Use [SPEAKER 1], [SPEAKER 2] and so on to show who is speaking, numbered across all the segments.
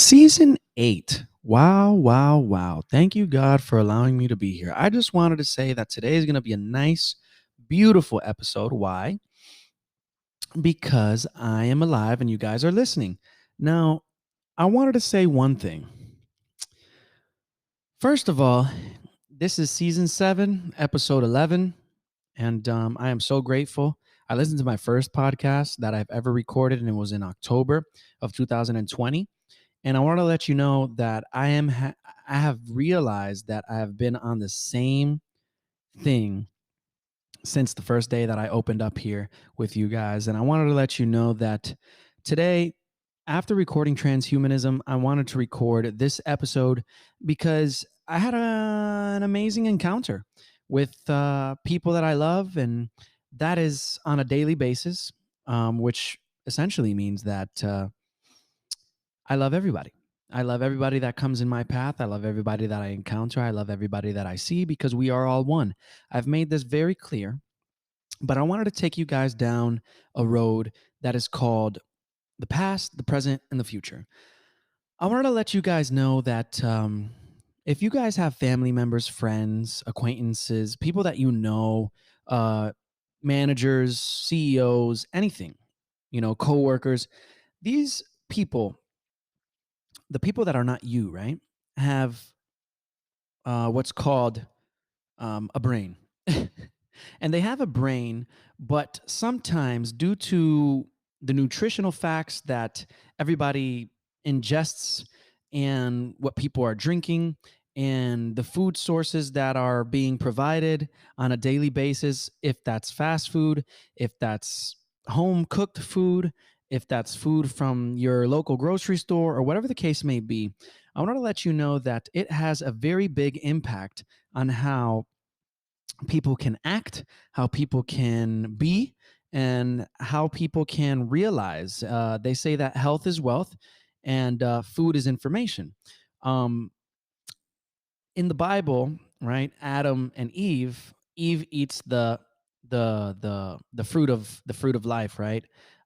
[SPEAKER 1] Season 8. Wow, wow, wow. Thank you, God, for allowing me to be here. I just wanted to say that today is going to be a nice, beautiful episode. Why? Because I am alive and you guys are listening. Now, I wanted to say one thing. First of all, this is season 7, episode 11, and I am so grateful. I listened to my first podcast that I've ever recorded, and it was in October of 2020. And I want to let you know that I have realized that I have been on the same thing since the first day that I opened up here with you guys. And I wanted to let you know that today, after recording transhumanism, I wanted to record this episode because I had an amazing encounter with people that I love, and that is on a daily basis, which essentially means that I love everybody. I love everybody that comes in my path. I love everybody that I encounter. I love everybody that I see because we are all one. I've made this very clear, but I wanted to take you guys down a road that is called the past, the present, and the future. I wanted to let you guys know that if you guys have family members, friends, acquaintances, people that you know, uh, managers, CEOs, anything, coworkers, these people, the people that are not you, right, have what's called a brain. And they have a brain, but sometimes, due to the nutritional facts that everybody ingests and what people are drinking and the food sources that are being provided on a daily basis, if that's fast food, if that's home cooked food, if that's food from your local grocery store, or whatever the case may be, I want to let you know that it has a very big impact on how people can act, how people can be, and how people can realize. They say that health is wealth and food is information. Um, in the Bible, right? Adam and Eve. Eve eats the fruit of life, right?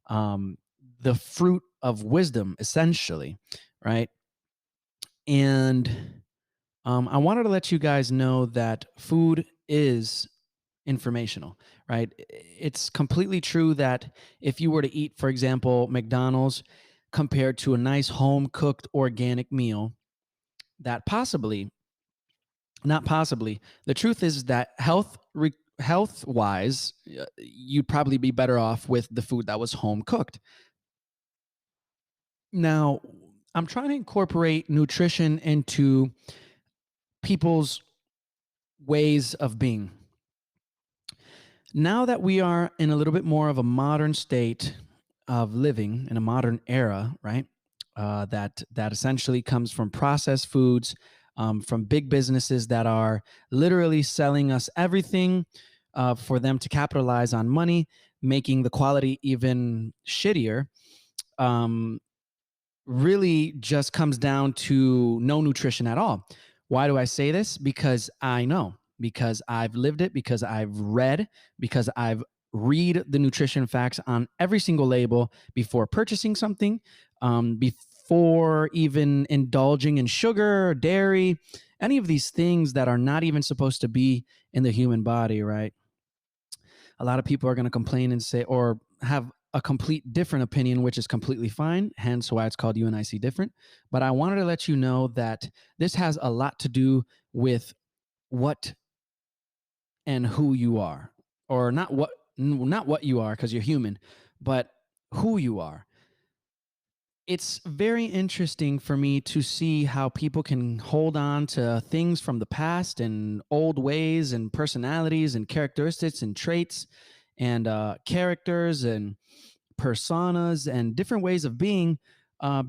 [SPEAKER 1] Um, the fruit of wisdom, essentially, right? And I wanted to let you guys know that food is informational, right? It's completely true that if you were to eat, for example, McDonald's compared to a nice home cooked organic meal, that possibly, not possibly, the truth is that health wise, you'd probably be better off with the food that was home cooked. Now, I'm trying to incorporate nutrition into people's ways of being. Now that we are in a little bit more of a modern state of living in a modern era, right? That essentially comes from processed foods, from big businesses that are literally selling us everything for them to capitalize on money, making the quality even shittier. Um, Really just comes down to no nutrition at all. Why do I say this? Because I know, because I've lived it, because I've read, because I've read the nutrition facts on every single label before purchasing something, before even indulging in sugar, dairy, any of these things that are not even supposed to be in the human body, right? A lot of people are going to complain and say, or have a complete different opinion, which is completely fine, hence why it's called UNIC different. But I wanted to let you know that this has a lot to do with what and who you are, or not what you are, because you're human, but who you are. It's very interesting for me to see how people can hold on to things from the past and old ways and personalities and characteristics and traits and characters and personas and different ways of being, uh,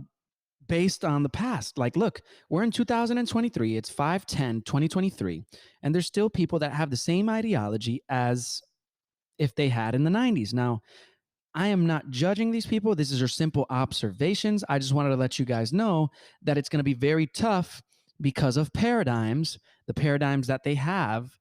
[SPEAKER 1] based on the past. Like, look, we're in 2023, it's 5/10/2023, and there's still people that have the same ideology as if they had in the 90s. Now, I am not judging these people. This is just simple observations. I just wanted to let you guys know that it's going to be very tough because of paradigms, the paradigms that they have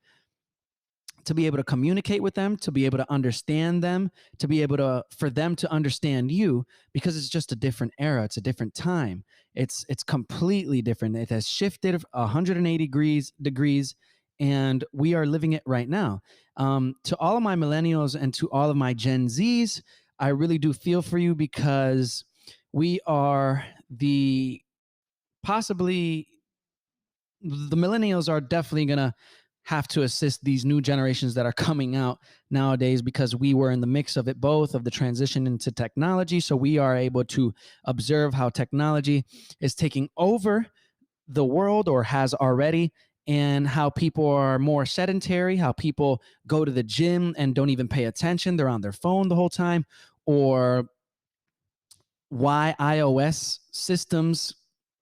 [SPEAKER 1] to be able to communicate with them, to be able to understand them, to be able to, for them to understand you, because it's just a different era. It's a different time. It's completely different. It has shifted 180 degrees, and we are living it right now. To all of my millennials and to all of my Gen Zs, I really do feel for you, because we are possibly the millennials are definitely going to have to assist these new generations that are coming out nowadays, because we were in the mix of it both, of the transition into technology. So we are able to observe how technology is taking over the world, or has already, and how people are more sedentary, how people go to the gym and don't even pay attention. They're on their phone the whole time, or why iOS systems,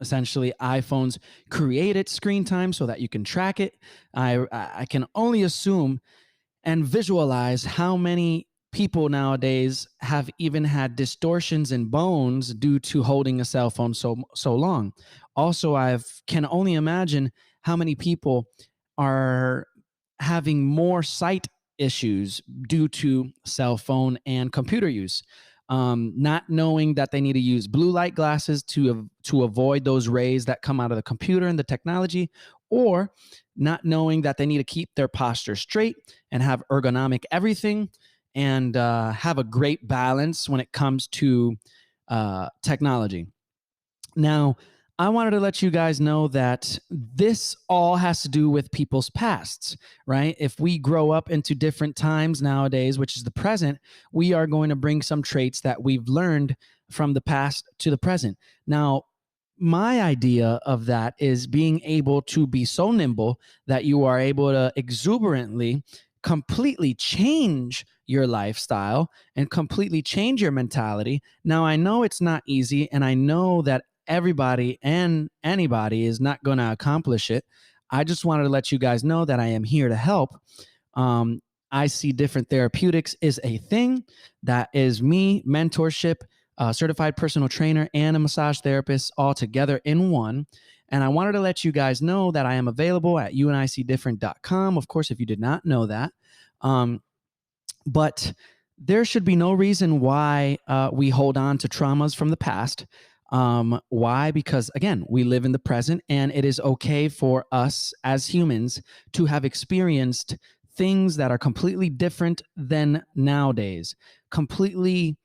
[SPEAKER 1] essentially iPhones, created screen time so that you can track it. I can only assume and visualize how many people nowadays have even had distortions in bones due to holding a cell phone so long. Also, I can only imagine how many people are having more sight issues due to cell phone and computer use. Not knowing that they need to use blue light glasses to avoid those rays that come out of the computer and the technology, or not knowing that they need to keep their posture straight and have ergonomic everything, and have a great balance when it comes to technology. Now, I wanted to let you guys know that this all has to do with people's pasts, right? If we grow up into different times nowadays, which is the present, we are going to bring some traits that we've learned from the past to the present. Now, my idea of that is being able to be so nimble that you are able to exuberantly completely change your lifestyle and completely change your mentality. Now, I know it's not easy, and I know that everybody and anybody is not going to accomplish it. I just wanted to let you guys know that I am here to help. I see different therapeutics is a thing. That is me, mentorship, certified personal trainer, and a massage therapist all together in one. And I wanted to let you guys know that I am available at youandicdifferent.com. Of course, if you did not know that. But there should be no reason why we hold on to traumas from the past. Why? Because again, we live in the present, and it is okay for us as humans to have experienced things that are completely different than nowadays. Completely,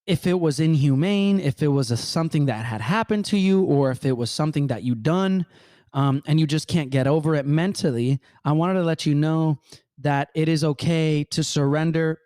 [SPEAKER 1] if it was inhumane, if it was something that had happened to you, or if it was something that you done, and you just can't get over it mentally, I wanted to let you know that it is okay to surrender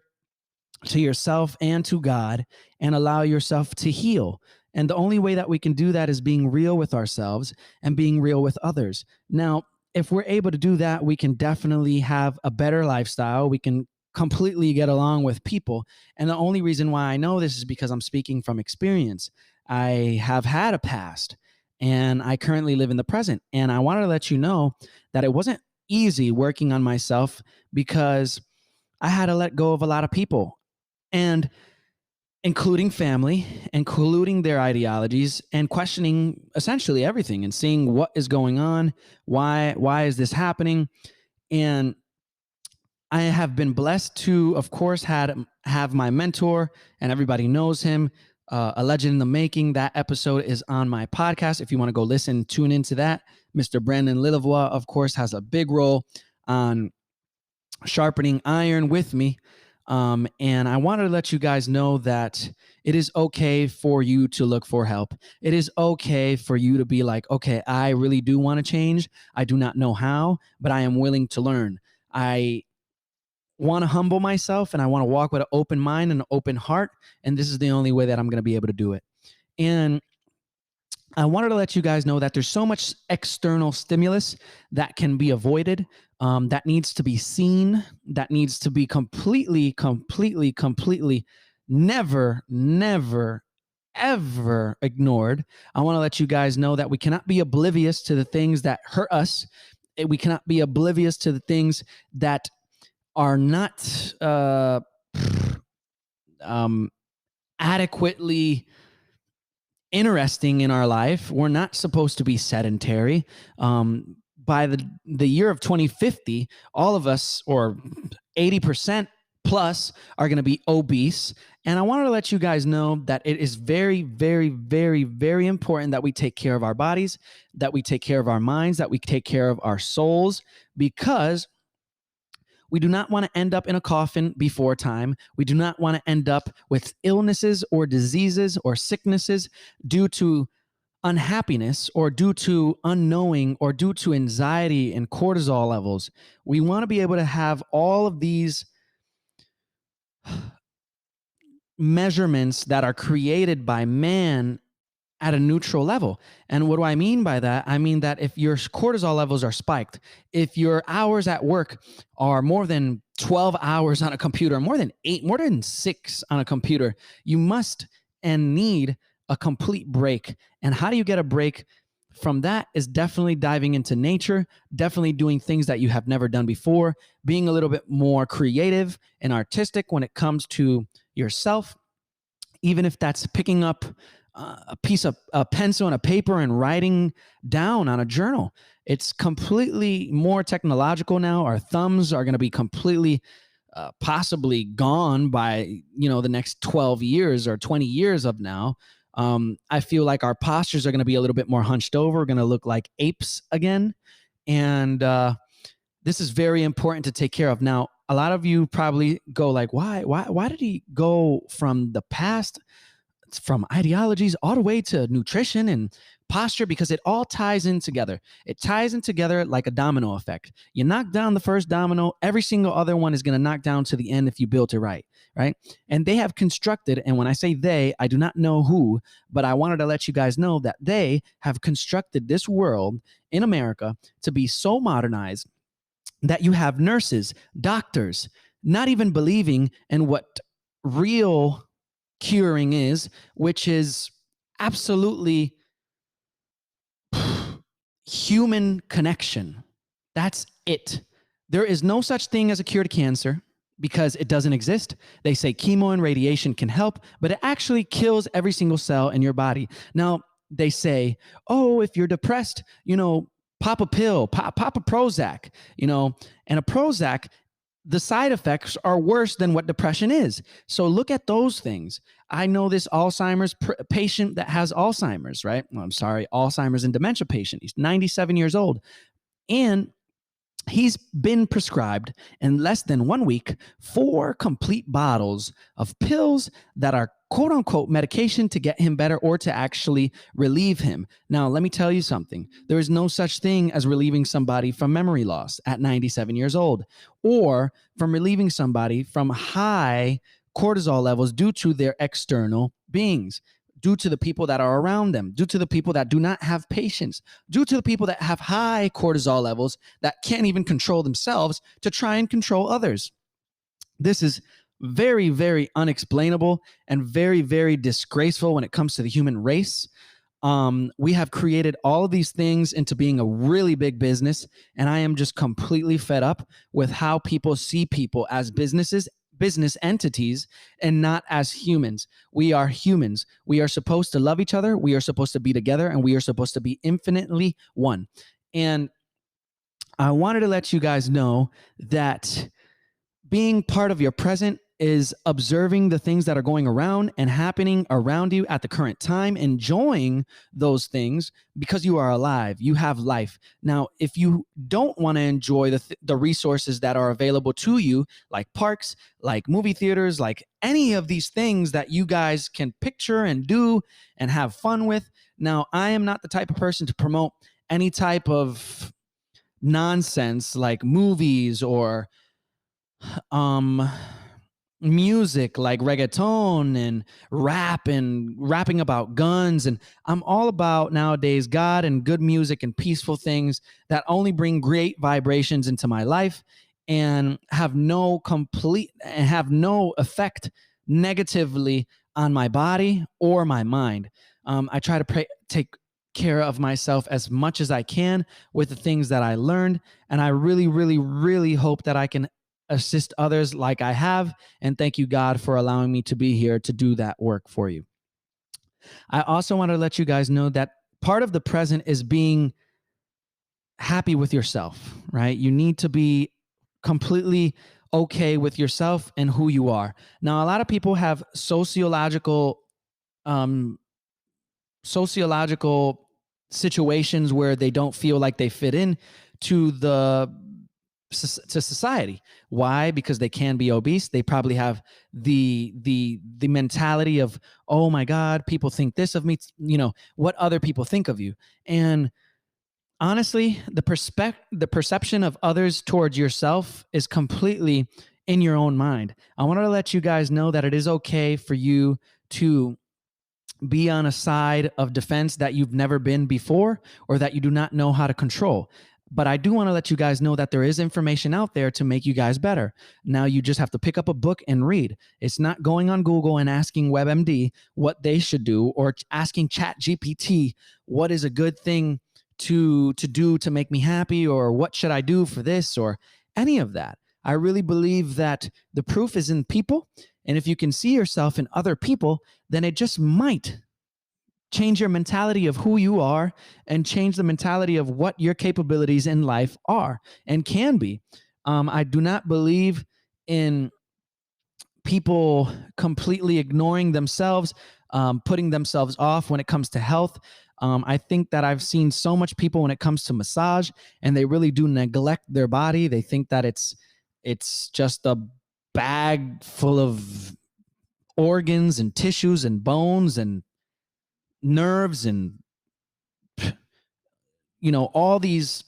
[SPEAKER 1] to yourself and to God, and allow yourself to heal. And the only way that we can do that is being real with ourselves and being real with others. Now, if we're able to do that, we can definitely have a better lifestyle. We can completely get along with people. And the only reason why I know this is because I'm speaking from experience. I have had a past, and I currently live in the present. And I wanted to let you know that it wasn't easy working on myself, because I had to let go of a lot of people, and including family, including their ideologies, and questioning essentially everything and seeing what is going on. Why is this happening? And I have been blessed to, of course, have my mentor, and everybody knows him, a legend in the making. That episode is on my podcast. If you want to go listen, tune into that. Mr. Brandon Lilavois, of course, has a big role on sharpening iron with me. And I wanted to let you guys know that it is okay for you to look for help. It is okay for you to be like, okay, I really do want to change. I do not know how, but I am willing to learn. I want to humble myself, and I want to walk with an open mind and an open heart. And this is the only way that I'm going to be able to do it. And I wanted to let you guys know that there's so much external stimulus that can be avoided, that needs to be seen, that needs to be completely, never, ever ignored. I want to let you guys know that we cannot be oblivious to the things that hurt us. We cannot be oblivious to the things that are not adequately interesting in our life. We're not supposed to be sedentary. by the year of 2050, all of us, or 80% plus, are going to be obese. And I wanted to let you guys know that it is very, very, very, very important that we take care of our bodies, that we take care of our minds, that we take care of our souls, because we do not want to end up in a coffin before time. We do not want to end up with illnesses or diseases or sicknesses due to unhappiness or due to unknowing or due to anxiety and cortisol levels. We want to be able to have all of these measurements that are created by man at a neutral level. And what do I mean by that? I mean that if your cortisol levels are spiked, if your hours at work are more than 12 hours on a computer, more than 8, more than 6 on a computer, you must and need a complete break. And how do you get a break from that? Is definitely diving into nature, definitely doing things that you have never done before, being a little bit more creative and artistic when it comes to yourself, even if that's picking up a piece of a pencil and a paper and writing down on a journal. It's completely more technological now. Our thumbs are going to be completely possibly gone by the next 12 years or 20 years of now. I feel like our postures are going to be a little bit more hunched over. We're going to look like apes again. And this is very important to take care of. Now, a lot of you probably go like, why did he go from the past, from ideologies all the way to nutrition and posture? Because it all ties in together. It ties in together like a domino effect. You knock down the first domino, every single other one is going to knock down to the end if you built it right. And they have constructed, and when I say they, I do not know who, but I wanted to let you guys know that they have constructed this world in America to be so modernized that you have nurses, doctors, not even believing in what real curing is, which is absolutely human connection. That's it. There is no such thing as a cure to cancer because it doesn't exist. They say chemo and radiation can help, but it actually kills every single cell in your body. Now, they say, oh, if you're depressed, pop a pill, pop a Prozac, and a Prozac, the side effects are worse than what depression is. So look at those things. I know this Alzheimer's patient that has Alzheimer's, right? Well, I'm sorry, Alzheimer's and dementia patient. He's 97 years old. And he's been prescribed in less than 1 week 4 complete bottles of pills that are quote unquote medication to get him better or to actually relieve him. Now, let me tell you something. There is no such thing as relieving somebody from memory loss at 97 years old, or from relieving somebody from high cortisol levels due to their external beings, due to the people that are around them, due to the people that do not have patience, due to the people that have high cortisol levels that can't even control themselves to try and control others. This is very, very unexplainable and very, very disgraceful when it comes to the human race. We have created all of these things into being a really big business, and I am just completely fed up with how people see people as business entities and not as humans. We are humans. We are supposed to love each other. We are supposed to be together, and we are supposed to be infinitely one. And I wanted to let you guys know that being part of your present is observing the things that are going around and happening around you at the current time, enjoying those things because you are alive, you have life. Now, if you don't want to enjoy the resources that are available to you, like parks, like movie theaters, like any of these things that you guys can picture and do and have fun with. Now, I am not the type of person to promote any type of nonsense like movies or music like reggaeton and rap and rapping about guns. And I'm all about nowadays God and good music and peaceful things that only bring great vibrations into my life and have no effect negatively on my body or my mind. I try to take care of myself as much as I can with the things that I learned. And I really, really, really hope that I can assist others like I have. And thank you, God, for allowing me to be here to do that work for you. I also want to let you guys know that part of the present is being happy with yourself, right? You need to be completely okay with yourself and who you are. Now, a lot of people have um, sociological situations where they don't feel like they fit in to to society. Why? Because they can be obese. They probably have the mentality of, oh my God, people think this of me. You know what other people think of you. And honestly, the perception of others towards yourself is completely in your own mind. I wanted to let you guys know that it is okay for you to be on a side of defense that you've never been before or that you do not know how to control. But I do want to let you guys know that there is information out there to make you guys better. Now you just have to pick up a book and read. It's not going on Google and asking WebMD what they should do, or asking ChatGPT what is a good thing to do to make me happy, or what should I do for this, or any of that. I really believe that the proof is in people. And if you can see yourself in other people, then it just might change your mentality of who you are and change the mentality of what your capabilities in life are and can be. I do not believe in people completely ignoring themselves, putting themselves off when it comes to health. I think that I've seen so much people when it comes to massage, and they really do neglect their body. They think that it's just a bag full of organs and tissues and bones and nerves and all these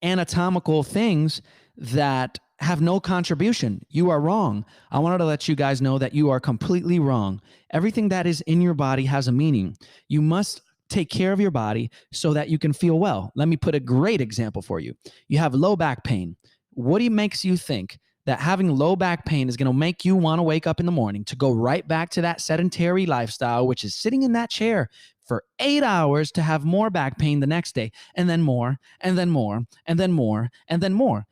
[SPEAKER 1] anatomical things that have no contribution. You are wrong. I wanted to let you guys know that you are completely wrong. Everything that is in your body has a meaning. You must take care of your body so that you can feel well. Let me put a great example for you. You have low back pain. What makes you think that having low back pain is going to make you want to wake up in the morning to go right back to that sedentary lifestyle, which is sitting in that chair for 8 hours to have more back pain the next day, and then more, and then more, and then more, and then more?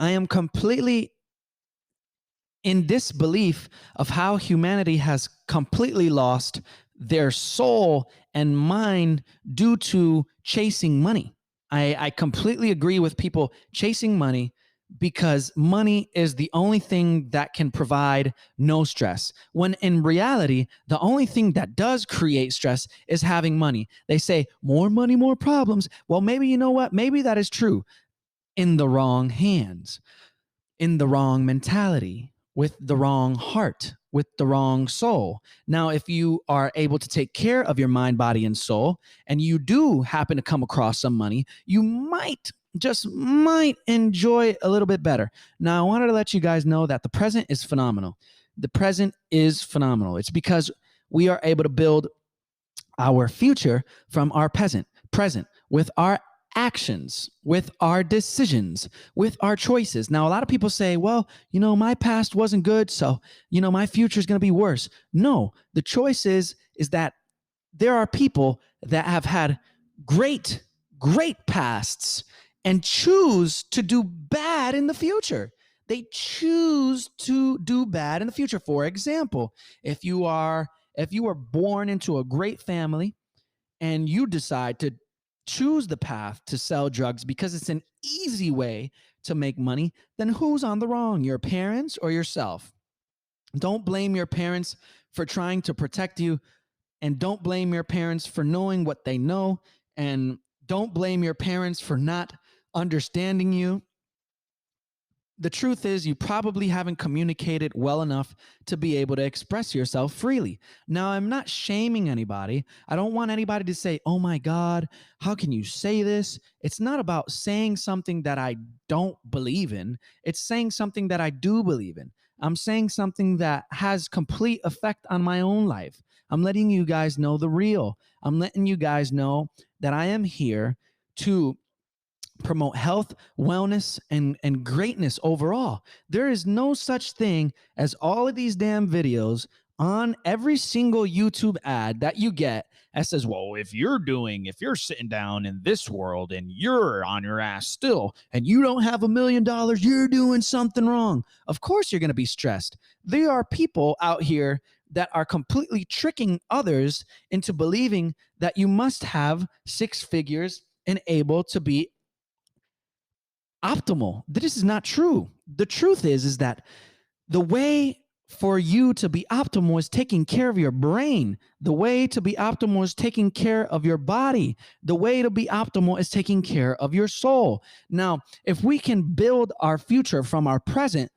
[SPEAKER 1] I am completely in disbelief of how humanity has completely lost their soul and mind due to chasing money. I completely agree with people chasing money, because money is the only thing that can provide no stress. When in reality, the only thing that does create stress is having money. They say more money, more problems. Well, maybe you know what? Maybe that is true in the wrong hands, in the wrong mentality, with the wrong heart, with the wrong soul. Now, if you are able to take care of your mind, body, and soul, and you do happen to come across some money, you just might enjoy a little bit better. Now, I wanted to let you guys know that the present is phenomenal. The present is phenomenal. It's because we are able to build our future from our present with our actions, with our decisions, with our choices. Now, a lot of people say, well, my past wasn't good, so, my future is going to be worse. No, the choice is that there are people that have had great pasts and choose to do bad in the future. They choose to do bad in the future. For example, if you were born into a great family and you decide to choose the path to sell drugs because it's an easy way to make money, then who's on the wrong, your parents or yourself? Don't blame your parents for trying to protect you, and don't blame your parents for knowing what they know, and don't blame your parents for not understanding you. The truth is, you probably haven't communicated well enough to be able to express yourself freely. Now, I'm not shaming anybody. I don't want anybody to say, oh my God, how can you say this? It's not about saying something that I don't believe in. It's saying something that I do believe in. I'm saying something that has complete effect on my own life. I'm letting you guys know the real. I'm letting you guys know that I am here to promote health, wellness, and greatness overall. There is no such thing as all of these damn videos on every single YouTube ad that you get that says, well, if you're sitting down in this world and you're on your ass still and you don't have $1 million, you're doing something wrong. Of course you're going to be stressed. There are people out here that are completely tricking others into believing that you must have 6 figures and able to be optimal. This is not true. The truth is that the way for you to be optimal is taking care of your brain. The way to be optimal is taking care of your body. The way to be optimal is taking care of your soul. Now, if we can build our future from our present,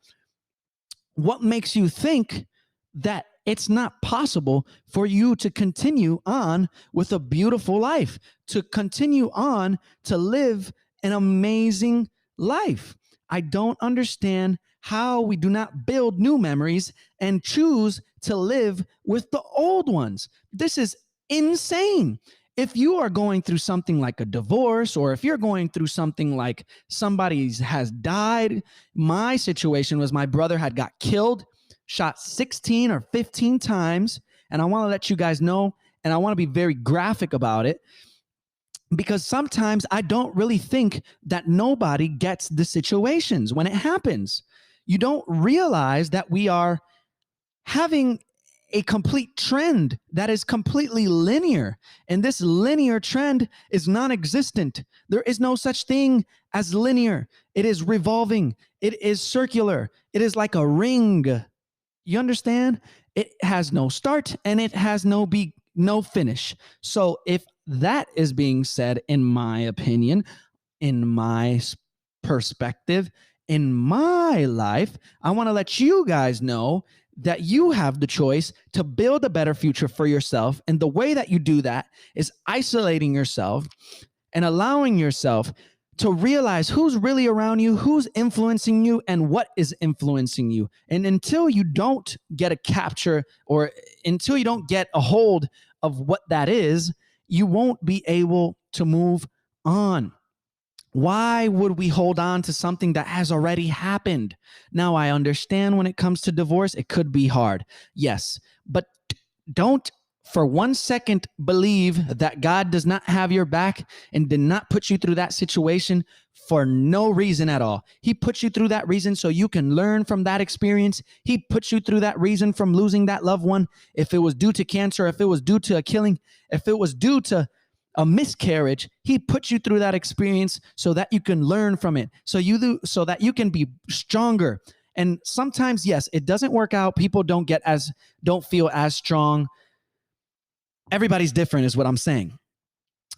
[SPEAKER 1] what makes you think that it's not possible for you to continue on with a beautiful life, to continue on to live an amazing life? I don't understand how we do not build new memories and choose to live with the old ones. This is insane. If you are going through something like a divorce, or if you're going through something like somebody has died, my situation was my brother had got killed, shot 16 or 15 times. And I want to let you guys know, and I want to be very graphic about it, because sometimes I don't really think that nobody gets the situations when it happens. You don't realize that we are having a complete trend that is completely linear. And this linear trend is non-existent. There is no such thing as linear. It is revolving. It is circular. It is like a ring. You understand? It has no start and it has no finish. So if that is being said, in my opinion, in my perspective, in my life, I want to let you guys know that you have the choice to build a better future for yourself. And the way that you do that is isolating yourself and allowing yourself to realize who's really around you, who's influencing you, and what is influencing you. And until you don't get a capture, or until you don't get a hold of what that is, you won't be able to move on. Why would we hold on to something that has already happened? Now, I understand when it comes to divorce, it could be hard. Yes, but don't for 1 second believe that God does not have your back and did not put you through that situation for no reason at all. He put you through that reason so you can learn from that experience. He put you through that reason from losing that loved one. If it was due to cancer, if it was due to a killing, if it was due to a miscarriage, he put you through that experience so that you can learn from it, so that you can be stronger. And sometimes, yes, it doesn't work out. People don't feel as strong. Everybody's different is what I'm saying.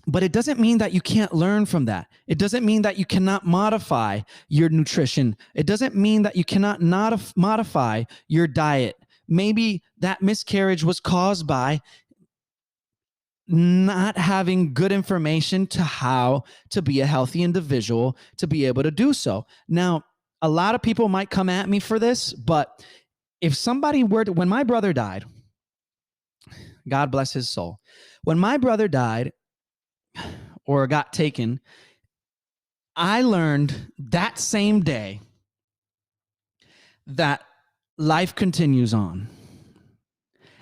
[SPEAKER 1] But it doesn't mean that you can't learn from that. It doesn't mean that you cannot modify your nutrition. It doesn't mean that you cannot modify your diet. Maybe that miscarriage was caused by not having good information to how to be a healthy individual to be able to do so. Now, a lot of people might come at me for this, but if somebody when my brother died, God bless his soul. When my brother died or got taken, I learned that same day that life continues on.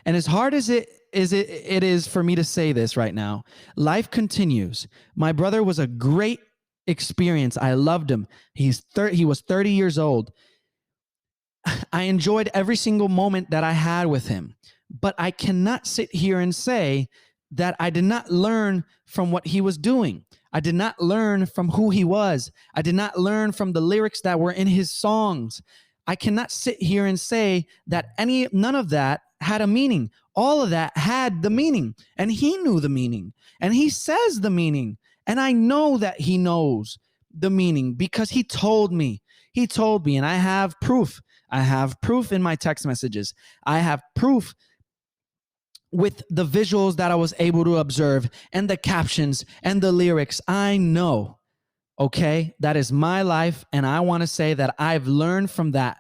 [SPEAKER 1] And as hard as it is for me to say this right now, life continues. My brother was a great experience. I loved him. He was 30 years old. I enjoyed every single moment that I had with him. But I cannot sit here and say that I did not learn from what he was doing. I did not learn from who he was. I did not learn from the lyrics that were in his songs. I cannot sit here and say that none of that had a meaning. All of that had the meaning, and he knew the meaning, and he says the meaning, and I know that he knows the meaning because he told me. He told me, and I have proof. I have proof in my text messages. I have proof with the visuals that I was able to observe and the captions and the lyrics. I know, okay, that is my life, and I want to say that I've learned from that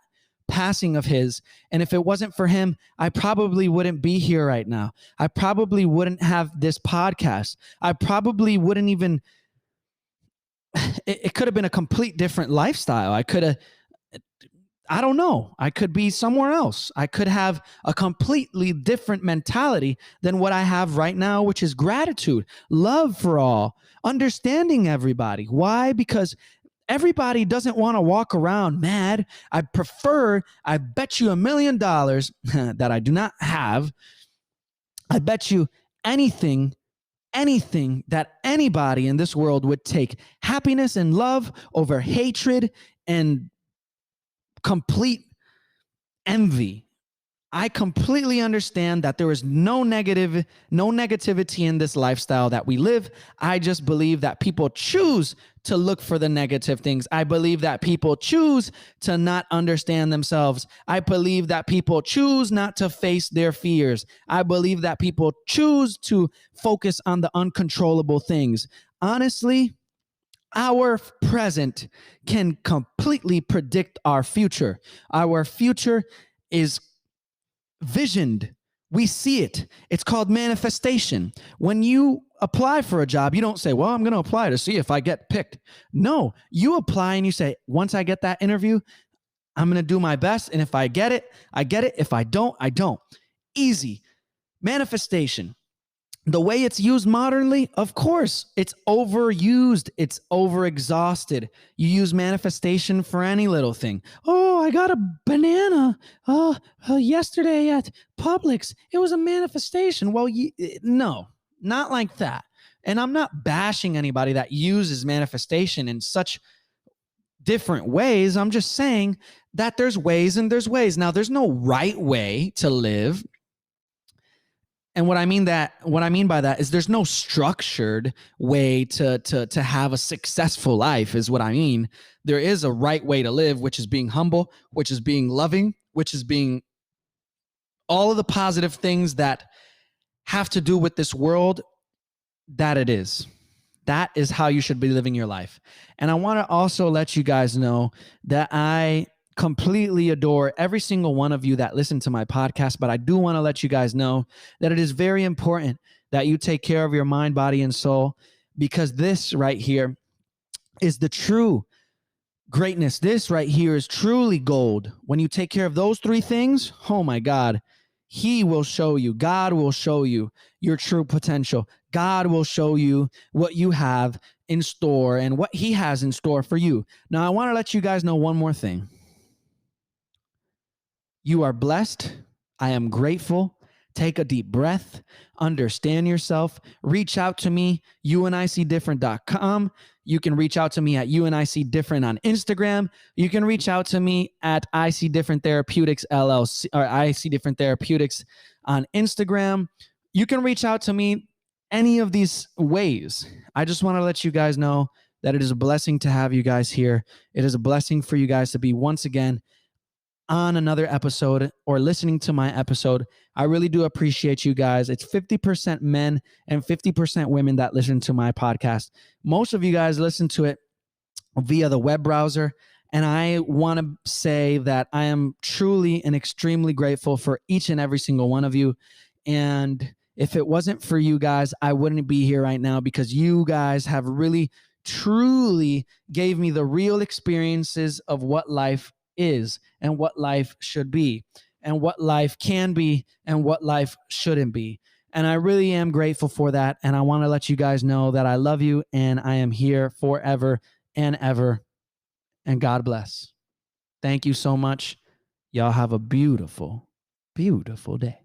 [SPEAKER 1] passing of his. And if it wasn't for him, I probably wouldn't be here right now. I probably wouldn't have this podcast. I probably wouldn't even, it could have been a complete different lifestyle. I don't know. I could be somewhere else. I could have a completely different mentality than what I have right now, which is gratitude, love for all, understanding everybody. Why? Because everybody doesn't want to walk around mad. I bet you $1 million that I do not have. I bet you anything that anybody in this world would take happiness and love over hatred and complete envy. I completely understand that there is no negativity in this lifestyle that we live. I just believe that people choose to look for the negative things. I believe that people choose to not understand themselves. I believe that people choose not to face their fears. I believe that people choose to focus on the uncontrollable things. Honestly, our present can completely predict our future. Our future is visioned. We see it. It's called manifestation. When you apply for a job, you don't say, well, I'm going to apply to see if I get picked. No, you apply and you say, once I get that interview, I'm going to do my best. And if I get it, I get it. If I don't, I don't. Easy. Manifestation. The way it's used modernly, of course, it's overused. It's overexhausted. You use manifestation for any little thing. Oh, I got a banana yesterday at Publix. It was a manifestation. Well, no, not like that. And I'm not bashing anybody that uses manifestation in such different ways. I'm just saying that there's ways and there's ways. Now, there's no right way to live. And what I mean by that is there's no structured way to have a successful life is what I mean. There is a right way to live, which is being humble, which is being loving, which is being all of the positive things that have to do with this world that it is. That is how you should be living your life. And I want to also let you guys know that I completely adore every single one of you that listen to my podcast, but I do want to let you guys know that it is very important that you take care of your mind, body, and soul, because this right here is the true greatness. This right here is truly gold. When you take care of those three things, oh my God, He will show you. God will show you your true potential. God will show you what you have in store and what He has in store for you. Now, I want to let you guys know one more thing. You are blessed. I am grateful. Take a deep breath. Understand yourself. Reach out to me, youandicdifferent.com. You can reach out to me at youandicdifferent on Instagram. You can reach out to me at IC Therapeutics LLC or IC Therapeutics on Instagram. You can reach out to me any of these ways. I just want to let you guys know that it is a blessing to have you guys here. It is a blessing for you guys to be once again on another episode or listening to my episode. I really do appreciate you guys. It's 50% men and 50% women that listen to my podcast. Most of you guys listen to it via the web browser. And I want to say that I am truly and extremely grateful for each and every single one of you. And if it wasn't for you guys, I wouldn't be here right now, because you guys have really, truly gave me the real experiences of what life is and what life should be and what life can be and what life shouldn't be. And I really am grateful for that. And I want to let you guys know that I love you and I am here forever and ever. And God bless. Thank you so much. Y'all have a beautiful, beautiful day.